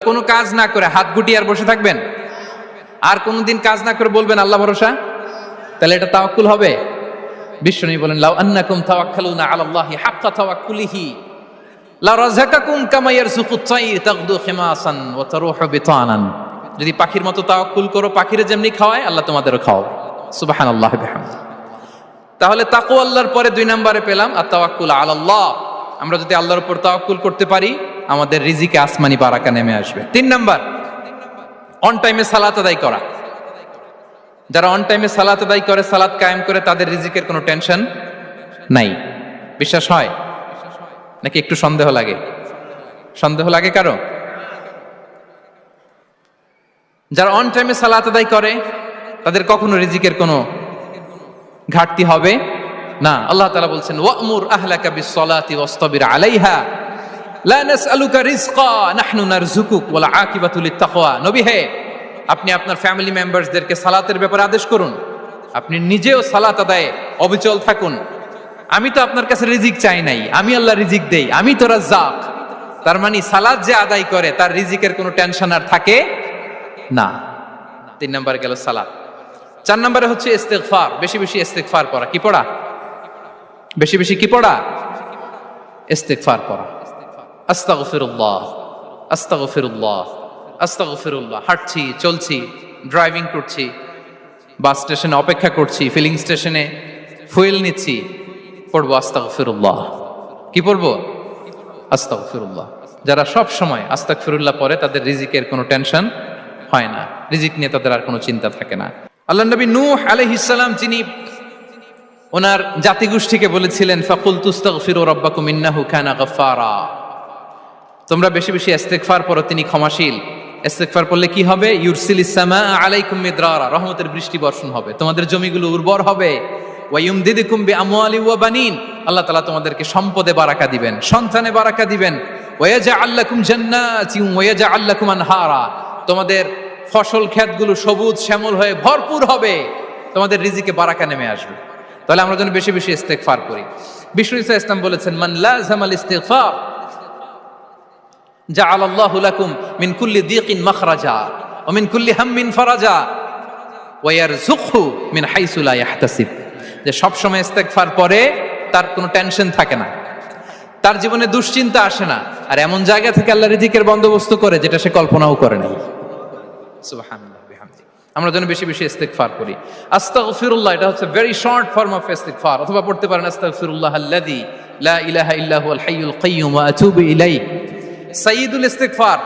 কোনো কাজ না করে হাত গুটিয়ে আর বসে থাকবেন? আর কোনোদিন কাজ না করে বলবেন আল্লাহ ভরসা? তাহলে এটা তাওয়াক্কুল হবে? বিশ্বনবী বলেন, লাউ আন্নাকুম তাওয়াক্কালুনা আলাল্লাহি হাক্কা তাওয়াক্কুলিহি লা রাযাকাকুম কামা ইয়ারযুকুত তায়র তাগদু খিমাসান ওয়া তারুহু বিতানান। যদি পাখির মতো তাওয়াক্কুল করো, পাখিরে যেমনি খাওয়ায় আল্লাহ তোমাদেরও খাওয়াবে। সুবহানাল্লাহি ওয়া বিহামদিহি। তাহলে তাকওয়া আল্লাহর পরে 2 নম্বরে পেলাম আত-তাওয়াক্কুল আলাল্লাহ। আমরা যদি আল্লাহর উপর তাওয়াক্কুল করতে পারি, আমাদের রিজিকে আসমানি বারাকা নেমে আসবে। 3 নাম্বার, অন টাইমে সালাত আদায় করা। যারা অন টাইমে সালাত আদায় করে, সালাত কায়েম করে, তাদের রিজিকের কোনো টেনশন নাই। বিশ্বাস হয় নাকি একটু সন্দেহ লাগে? সন্দেহ লাগে কারো? যারা অন টাইমে সালাত আদায় করে, তাদের কখনো রিজিকের কোনো ঘাটতি হবে না। আল্লাহ তাআলা বলছেন, ওয়া'মুর আহলাকা বিস-সালাতি ওয়াসতাবির আলাইহা লা নাসআলুকা রিজকা নাহনু নারযুকুক ওয়াল আকিবাতু লিত-তাকওয়া। নবী হে, আপনি আপনার ফ্যামিলি মেম্বারসদেরকে সালাতের ব্যাপারে আদেশ করুন, আপনি নিজেও সালাত আদায়ে অবিচল থাকুন। আমি তো আপনার কাছে রিজিক চাই নাই, আমি আল্লাহ রিজিক দেই, আমি তো রাজ্জাক। তার মানে সালাত যে আদায় করে তার রিজিকের কোনো টেনশন আর থাকে না। 3 নম্বরে গেল সালাত। 4 নম্বরে হচ্ছে ইস্তিগফার। বেশি বেশি ইস্তিগফার পড়া। কি পড়া? বেশি বেশি কি পড়া? ইস্তিগফার পড়া। আস্তাগফিরুল্লাহ, আস্তাগফিরুল্লাহ, আস্তাগফিরুল্লাহ। হাঁটছি, চলছি, ড্রাইভিং করছি, বাস স্টেশনে অপেক্ষা করছি, ফিলিং স্টেশনে ফুয়েল নিচ্ছি, পড়বো আস্তাগফিরুল্লাহ। কি পড়বো? আস্তাগফিরুল্লাহ। যারা সব সময় আস্তাগফিরুল্লাহ পড়ে, তাদের রিজিকের কোনো টেনশন হয় না, রিজিক নিয়ে তাদের আর কোনো চিন্তা থাকে না। আল্লাহ নবী নূহ আলাইহিস সালাম, যিনি ওনার জাতিগোষ্ঠীকে বলেছিলেন, ফাকুলতু আস্তাগফিরু রাব্বাকুম ইন্নাহু কানা গাফফারা, তোমরা বেশি বেশি ইস্তিগফার পড়ো, তিনি ক্ষমাশীল। ইস্তিগফার পড়লে কি হবে? ইউরসিলিস সামা আলাইকুম মিদরারা, রহমতের বৃষ্টি বর্ষণ হবে, তোমাদের জমিগুলো উর্বর হবে। ওয়া ইউমদিদুকুম বিআমওয়ালি ওয়া বানিন, আল্লাহ তাআলা তোমাদেরকে সম্পদে বারাকা দিবেন, সন্তানে বারাকা দিবেন। ওয়া ইয়াজআল লাকুম জান্নাতিন ওয়া ইয়াজআল লাকুম আনহারা, তোমাদের ফসল ক্ষেতগুলো সবুজ শ্যামল হয়ে ভরপুর হবে, তোমাদের রিজিকে বারাকা নেমে আসবে। তাহলে আমরা যেন বেশি বেশি ইস্তিগফার করি। বিষ্ণু ঈসা ইসলাম বলেছেন, মান লাযামাল ইস্তিগফার জাআলাল্লাহু লাকুম মিন কুল্লি দিকিন মাখরাজা ওয়া মিন কুল্লি হাম্মিন ফারাজা ওয়া ইয়ারযুকহু মিন হাইসু লা ইয়াহতাসিব। যে সব সময় ইস্তিগফার পড়ে তার কোনো টেনশন থাকে না, তার জীবনে দুশ্চিন্তা আসে না, আর এমন জায়গা থেকে আল্লাহ রিজিকের বন্দোবস্ত করে যেটা সে কল্পনাও করে নাই। সুবহানাল্লাহ বিহামদি। আমরা যেন বেশি বেশি ইস্তিগফার করি। আস্তাগফিরুল্লাহ, এটা হচ্ছে ভেরি শর্ট ফর্ম অফ ইস্তিগফার। অথবা পড়তে পারেন, আস্তাগফিরুল্লাহ আল্লাযী লা ইলাহা ইল্লা হুয়াল হাইয়ুল কাইয়্যুম ওয়া আতুবু ইলাইহি। সাইয়্যিদুল ইস্তিগফার।